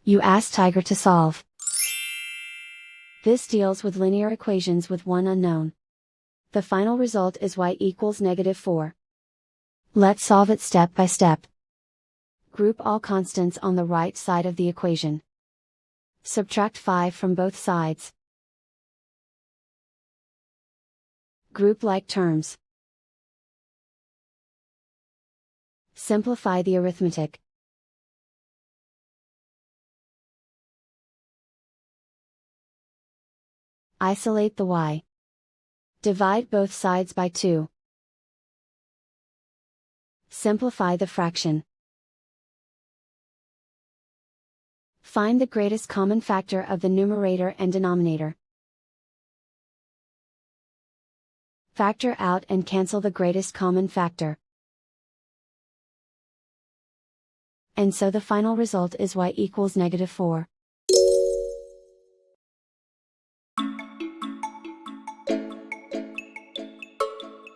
You ask Tiger to solve. This deals with linear equations with one unknown. The final result is y equals -4. Let's solve it step by step. Group all constants on the right side of the equation. Subtract 5 from both sides. Group like terms. Simplify the arithmetic. Isolate the y. Divide both sides by 2. Simplify the fraction. Find the greatest common factor of the numerator and denominator. Factor out and cancel the greatest common factor. And so the final result is y equals -4.